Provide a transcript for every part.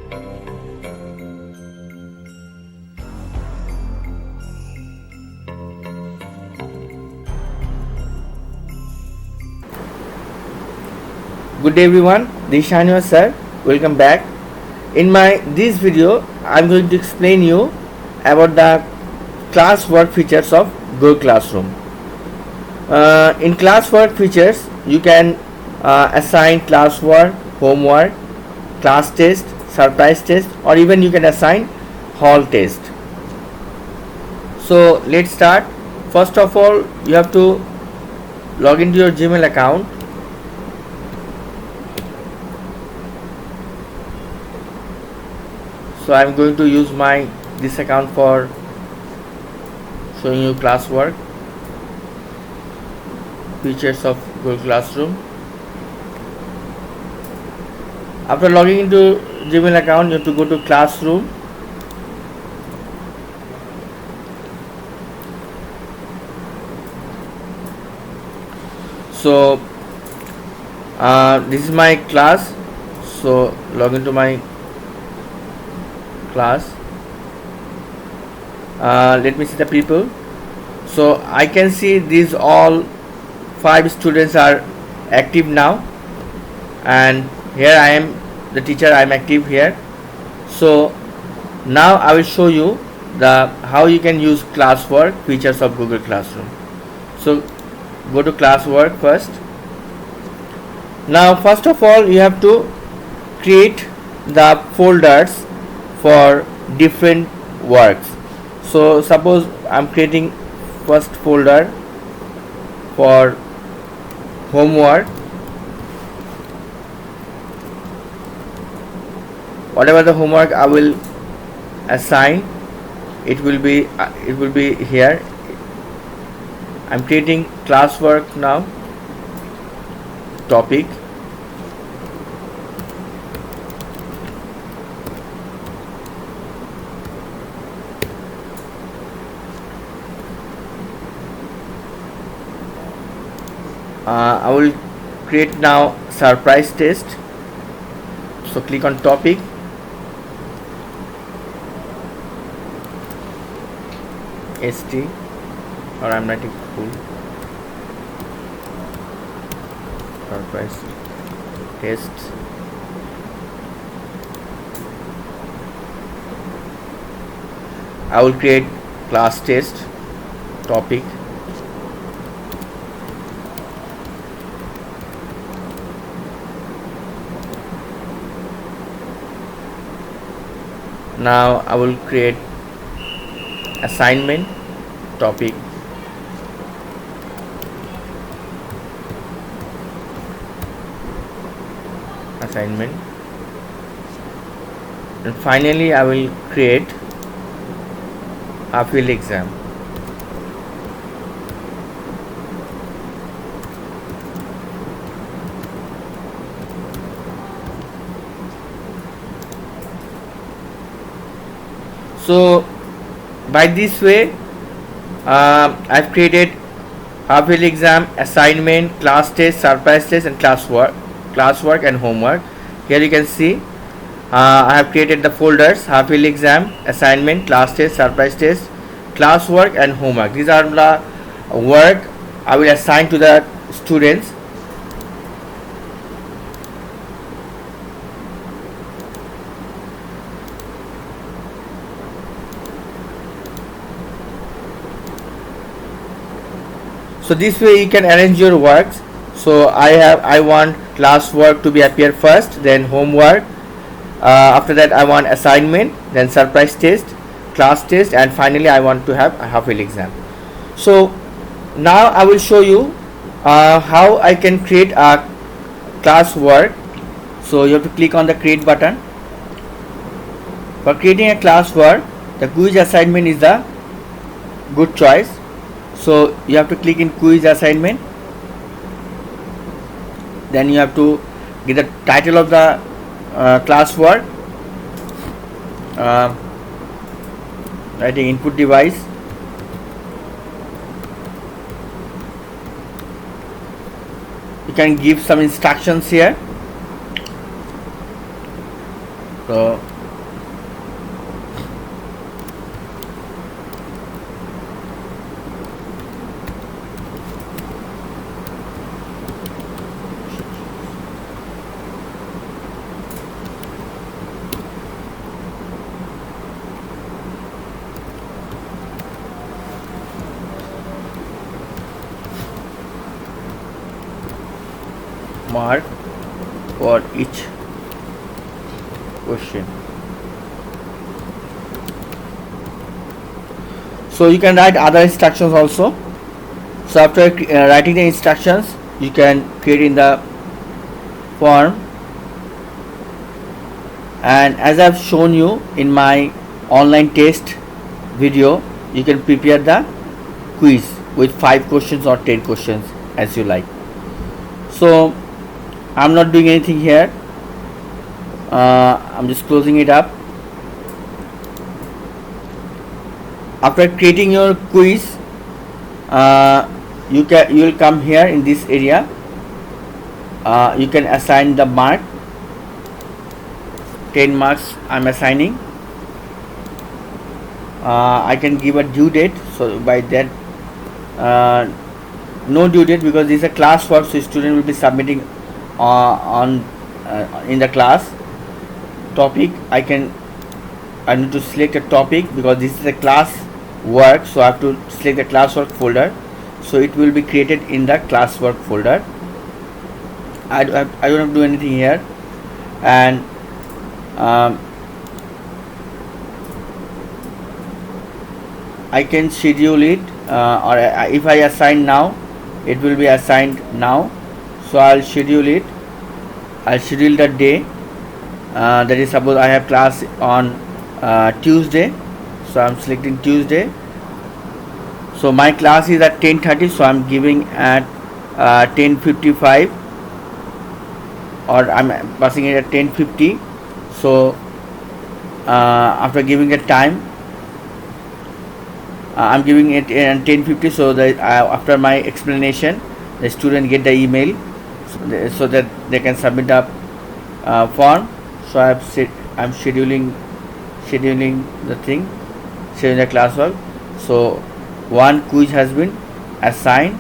Good day everyone, this is Shaniwaz sir. Welcome back. In this video, I am going to explain you about the classwork features of Google Classroom. In classwork features, you can assign classwork, homework, class test, surprise test, or even you can assign hall test. So let's start. First of all, you have to log into your Gmail account. So I am going to use this account for showing you classwork features of Google Classroom. After logging into Gmail account, you have to go to Classroom. So this is my class. So log into my class. Let me see the people. So I can see these all 5 students are active now, and here I am the teacher. I am active here. So now I will show you how you can use classwork features of Google Classroom. So go to classwork first. Now first of all, you have to create the folders for different works. So suppose I am creating first folder for homework. Whatever the homework I will assign, it will be here. I am creating classwork now. Topic. I will create now surprise test. So click on topic. ST, or I'm writing full. Surprise test. I will create class test topic. Now I will create assignment topic. Assignment, and finally I will create a field exam. So by this way, I've created half-yearly exam, assignment, class test, surprise test, and classwork and homework. Here you can see I have created the folders: half-yearly exam, assignment, class test, surprise test, classwork, and homework. These are the work I will assign to the students. So this way you can arrange your works. So I want classwork to be appear first, then homework, after that I want assignment, then surprise test, class test, and finally I want to have a half-yearly exam. So now I will show you how I can create a classwork. So you have to click on the create button. For creating a classwork, the quiz assignment is the good choice. So you have to click in quiz assignment. Then you have to get the title of the classwork, writing input device, you can give some instructions here. So mark for each question. So you can write other instructions also. So after writing the instructions, you can create in the form, and as I've shown you in my online test video, you can prepare the quiz with 5 questions or 10 questions as you like. So I'm not doing anything here. I'm just closing it up. After creating your quiz, you will come here in this area. You can assign the mark. 10 marks I'm assigning. I can give a due date, so by that no due date, because this is a class work, so student will be submitting in the class. Topic, I need to select a topic because this is a class work, so I have to select the classwork folder, so it will be created in the classwork folder. I don't have to do anything here. And I can schedule it, or if I assign now, it will be assigned now. So I'll schedule it. I'll schedule the day. That is, suppose I have class on Tuesday, so I'm selecting Tuesday. So my class is at 10:30, so I'm giving at 10:55, or I'm passing it at 10:50. So after giving a time, I'm giving it at 10:50, so that after my explanation, the student get the email, so that they can submit the form. So I'm scheduling the thing, scheduling the classwork. So one quiz has been assigned,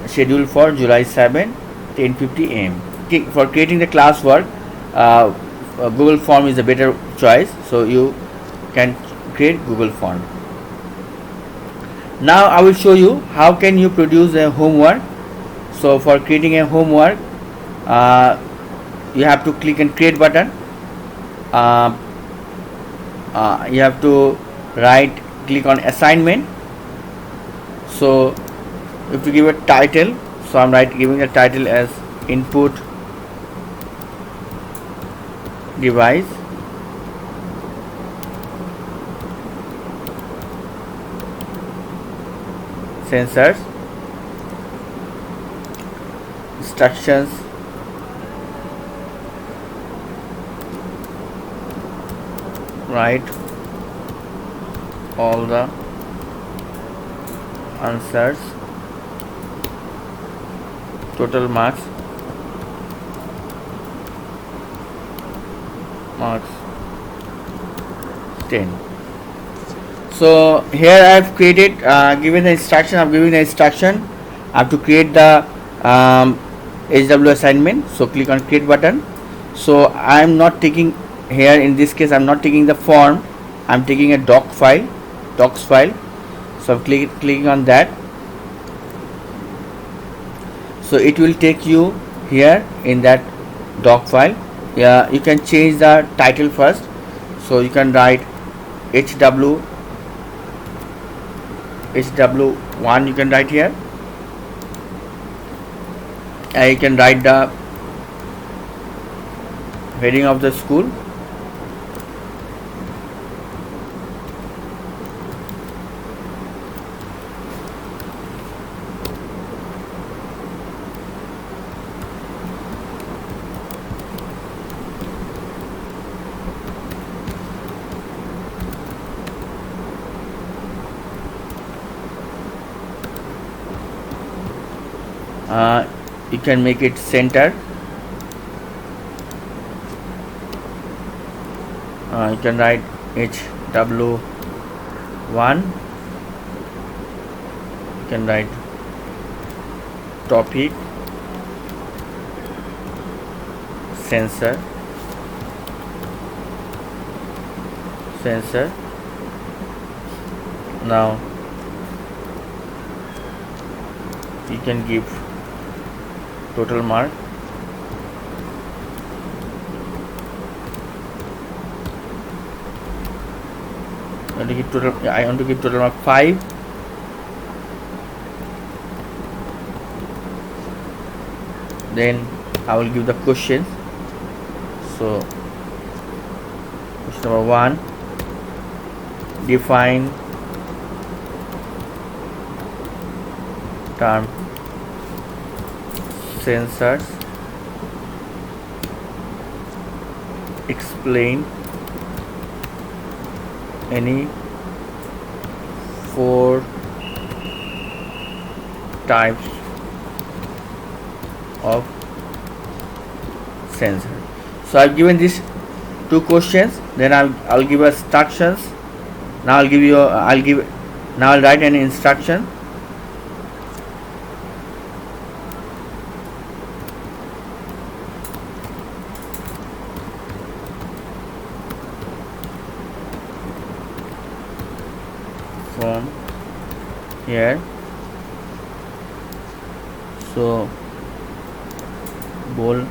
scheduled for July 7, 10:50 am. For creating the classwork, Google Form is a better choice, so you can create Google Form. Now I will show you how can you produce a homework. So for creating a homework, you have to click on create button. You have to click on assignment. So if you give a title, so I'm giving a title as input device, sensors, instructions, write all the answers, total marks 10. So here I have created, given the instruction, I'm giving the instruction. I have to create the HW assignment. So click on create button. So I am not taking here, in this case I'm not taking the form, I'm taking a docs file. So I'm clicking on that. So it will take you here in that doc file. Yeah, you can change the title first. So you can write HW1, you can write here. You can write the heading of the school. You can make it center. You can write HW1. You can write topic, sensor. Now you can give total mark want to give total, I want to give total mark 5. Then I will give the questions. So question number 1, define term sensors, explain any 4 types of sensor. So I've given these 2 questions, then I'll give instructions. Now I'll write an instruction. From here, so bold,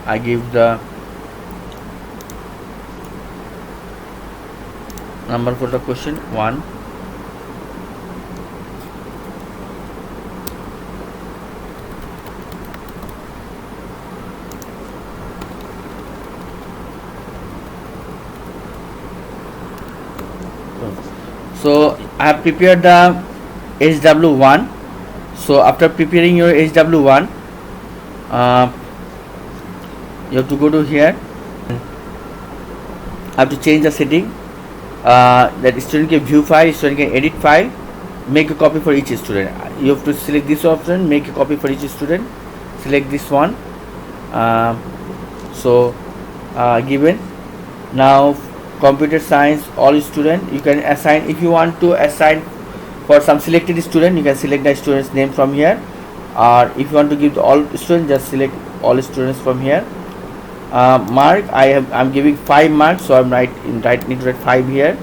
I give the number for the question 1. So I have prepared the HW1. So after preparing your HW1, you have to go to here. I have to change the setting. That student can view file, student can edit file, make a copy for each student. You have to select this option, make a copy for each student, select this one. Given. Now computer science, all student, you can assign. If you want to assign for some selected student, you can select the student's name from here, or if you want to give to all students, just select all students from here. Mark, I'm giving 5 marks, so need to write 5 here.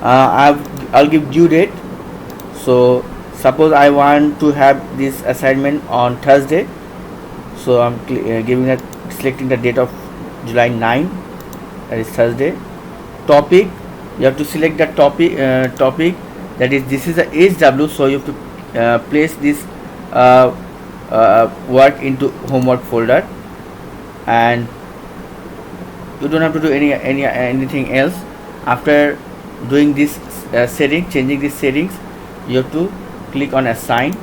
I'll give due date. So suppose I want to have this assignment on Thursday, so I'm selecting the date of July 9, that is Thursday. Topic, you have to select the topic, that is, this is a HW, so you have to place this work into homework folder, and you don't have to do anything else. After doing this changing these settings, you have to click on assign.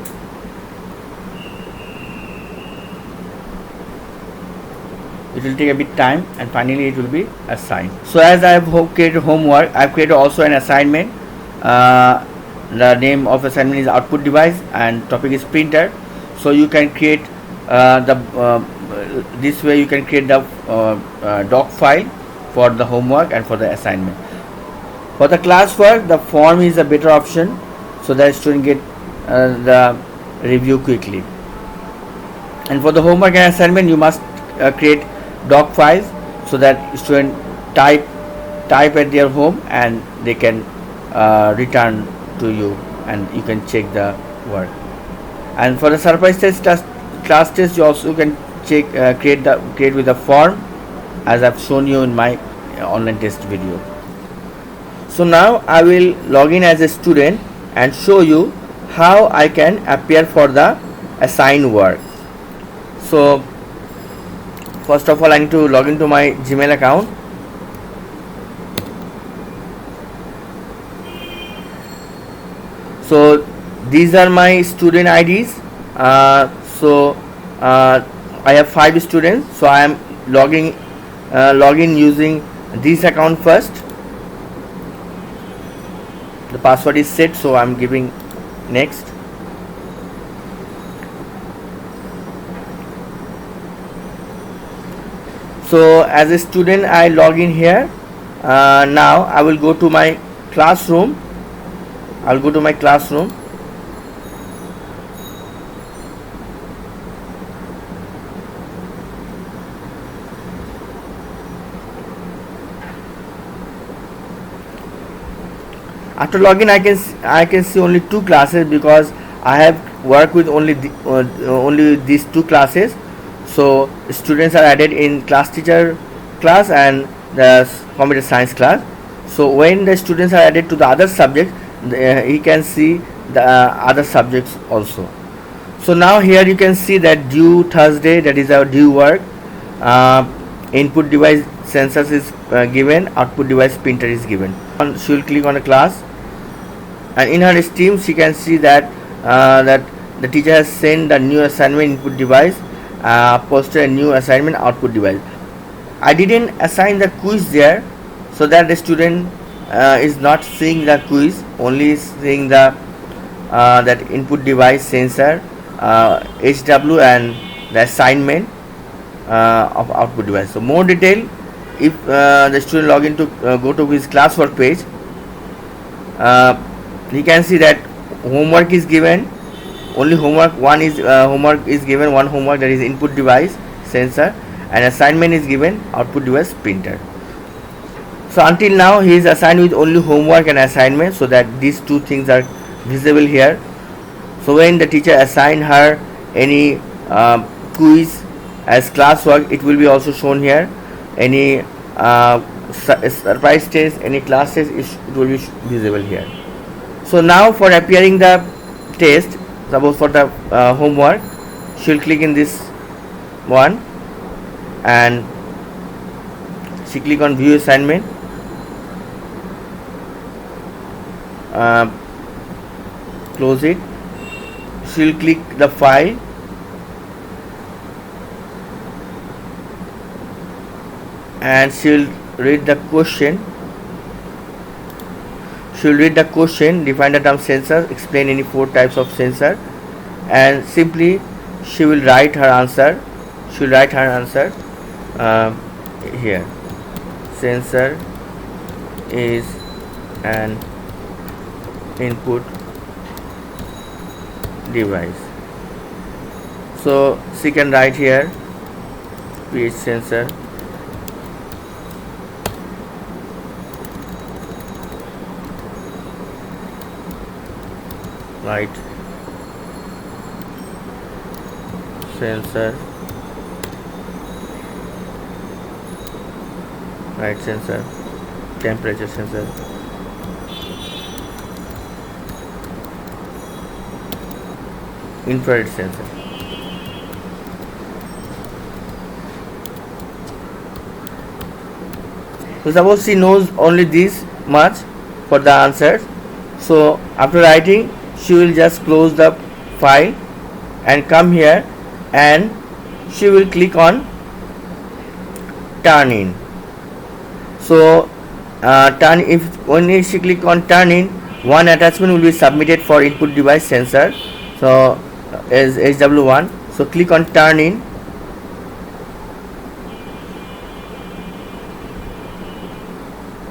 It will take a bit time, and finally it will be assigned. So as I have created homework, I have created also an assignment. The name of assignment is output device and topic is printer. So you can create this way you can create the doc file for the homework and for the assignment. For the classwork, the form is a better option, so that student get the review quickly. And for the homework and assignment, you must create doc files, so that student type at their home and they can return to you, and you can check the work. And for the surprise test, class test, you also can create with the form, as I've shown you in my online test video. So now I will log in as a student and show you how I can appear for the assigned work. So first of all, I need to log into my Gmail account. So these are my student IDs. I have 5 students, so I am login using this account first. The password is set, so I am giving next. So as a student, I log in here. Now I will go to my classroom. I'll go to my classroom. After login, I can see only 2 classes, because I have worked with only these 2 classes. So students are added in class teacher class, and the computer science class. So when the students are added to the other subject, he can see the other subjects also. So now here you can see that due Thursday, that is our due work. Input device sensors is given, output device printer is given. She will click on a class, and in her stream she can see that that the teacher has sent the new assignment input device, posted a new assignment output device. I didn't assign the quiz there, so that the student is not seeing the quiz, only seeing the that input device sensor, HW, and the assignment of output device. So more detail, if the student log in to go to his classwork page, he can see that homework is given. Only homework one is given, one homework, that is input device sensor, and assignment is given, output device printer. So until now he is assigned with only homework and assignment, so that these two things are visible here. So when the teacher assign her any quiz as classwork, it will be also shown here. Any surprise test, any class test, it will be visible here. So now for appearing the test, suppose for the homework, she will click in this one, and she click on view assignment, close it. She will click the file, and she will read the question. She will read the question, define the term sensor, explain any 4 types of sensor, and simply she will write her answer. She will write her answer here. Sensor is an input device. So she can write here pH sensor, right, sensor, right, sensor, temperature sensor, infrared sensor. So suppose she knows only this much for the answers. So after writing, she will just close the file and come here, and she will click on turn in. So when she click on turn in, one attachment will be submitted for input device sensor, so as HW1. So click on turn in,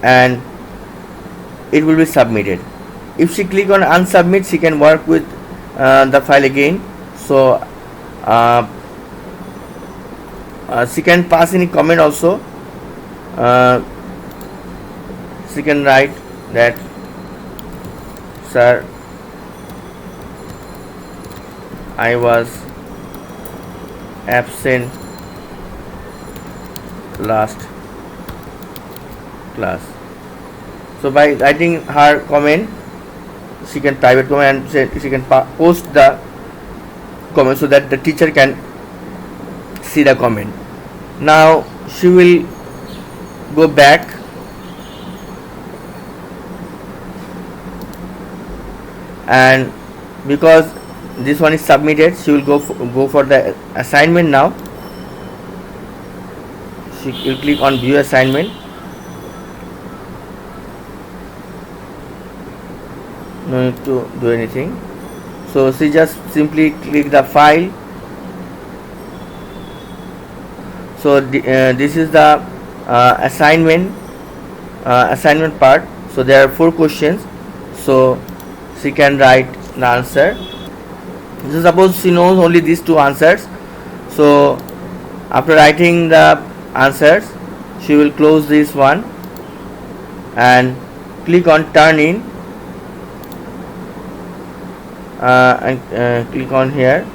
and it will be submitted. If she click on unsubmit, she can work with the file again. So she can pass any comment also. She can write that, sir, I was absent last class. So by writing her comment, she can private comment, and say she can post the comment so that the teacher can see the comment. Now she will go back, and because this one is submitted, she will go for the assignment. Now she will click on view assignment. No need to do anything. So she just simply click the file. So this is the assignment part. So there are 4 questions, so she can write the answer. So suppose she knows only these 2 answers, so after writing the answers, she will close this one and click on turn in, and click on here.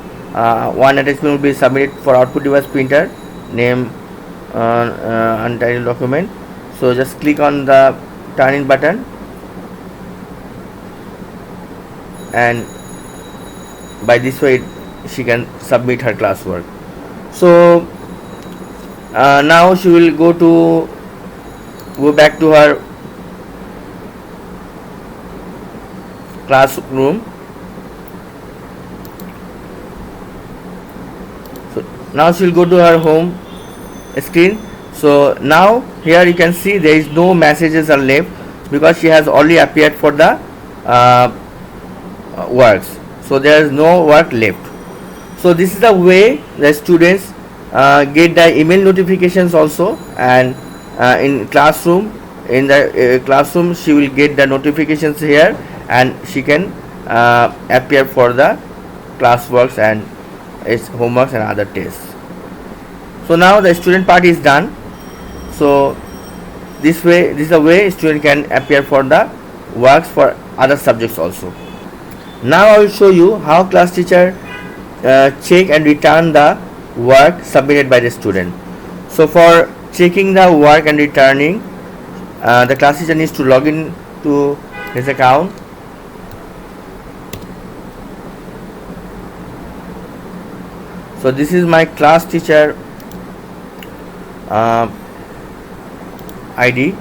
One attachment will be submitted for output device printer, name untitled document. So just click on the turn in button, and by this way she can submit her classwork. So now she will go back to her classroom. So now she will go to her home screen. So now here you can see there is no messages are left because she has already appeared for the works, so there is no work left. So this is the way the students get the email notifications also, and in the classroom she will get the notifications here, and she can appear for the classworks and its homeworks and other tests. So now the student part is this is the way student can appear for the works for other subjects also. Now I will show you how class teacher check and return the work submitted by the student. So for checking the work and returning, the class teacher needs to log in to his account. So this is my class teacher ID.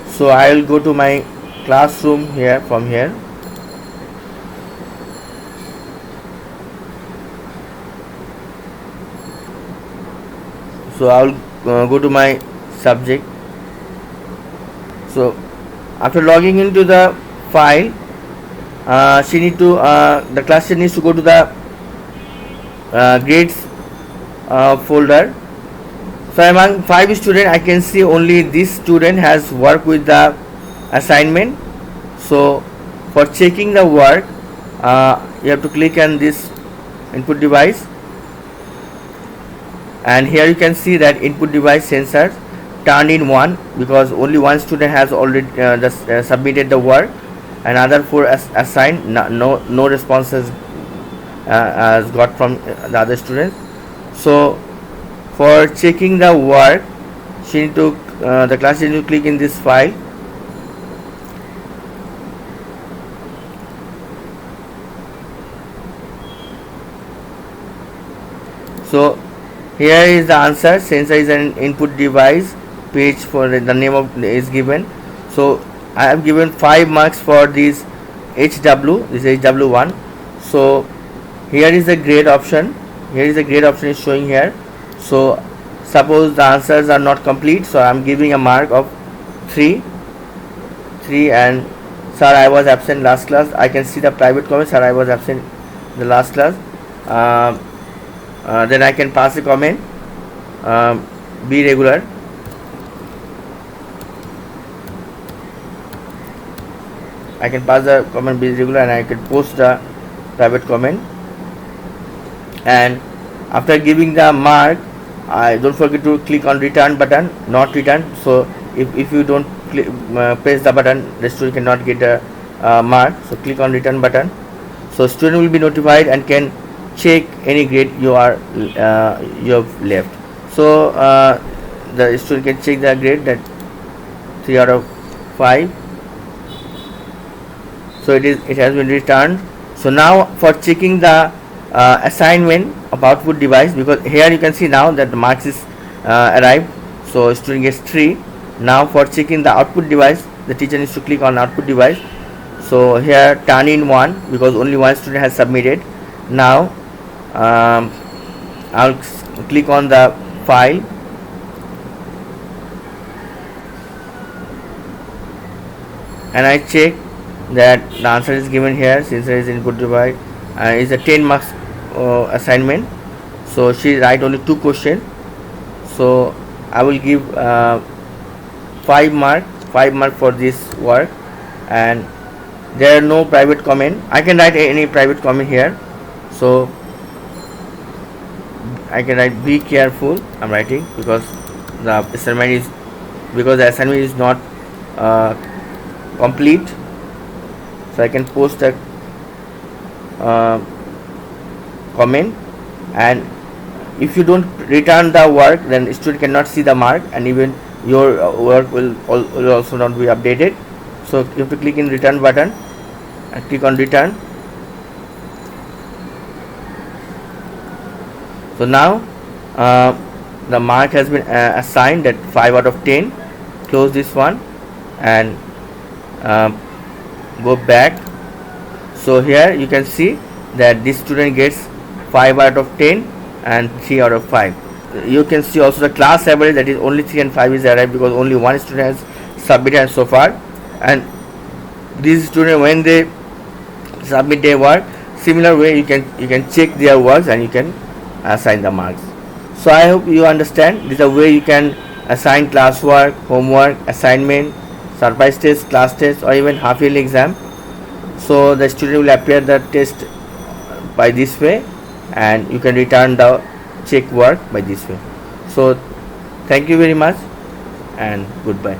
So I will go to my classroom here from here. So I will go to my subject. So after logging into the file, the class teacher needs to go to the grades folder. So among 5 students, I can see only this student has worked with the assignment. So for checking the work, you have to click on this input device, and here you can see that input device sensor turned in 1 because only one student has already submitted the work, and other 4 assigned. No responses has got from the other students. So for checking the work, the class need to click in this file. So here is the answer. Sensor is an input device. Page for the name of is given. So I have given 5 marks for this HW. This is HW1. So here is the grade option. Here is the grade option is showing here. So suppose the answers are not complete, so I am giving a mark of 3, and sir, I was absent last class. I can see the private comment, sir, I was absent the last class. Then I can pass a comment, be regular. I can pass the comment be regular, and I can post the private comment. And after giving the mark, don't forget to click on return button, not return. So if you don't press the button, the student cannot get the mark. So click on return button. So student will be notified and can check any grade you have left. So the student can check the grade, that 3 out of 5. So it has been returned. So now for checking the assignment of output device, because here you can see now that the marks is arrived, so student gets 3. Now for checking the output device, the teacher needs to click on output device. So here turn in 1 because only one student has submitted. Now I'll click on the file, and I check that the answer is given here. Since there is input device, is a 10 marks assignment, so she write only 2 questions. So I will give 5 mark for this work, and there are no private comment. I can write any private comment here. So I can write be careful. I'm writing because the assignment is not complete. So I can post a comment. and if you don't return the work, then student cannot see the mark, and even your work will also not be updated. So you have to click in return button and click on return. So now the mark has been assigned at 5 out of 10. Close this one and go back. So here you can see that this student gets 5 out of 10 and 3 out of 5. You can see also the class average, that is only 3 and 5 is arrived because only one student has submitted so far. And these students, when they submit their work, similar way you can check their works and you can assign the marks. So I hope you understand. This is a way you can assign classwork, homework, assignment, surprise test, class test, or even half yearly exam. So the student will appear the test by this way, and you can return the check work by this way. So thank you very much and goodbye.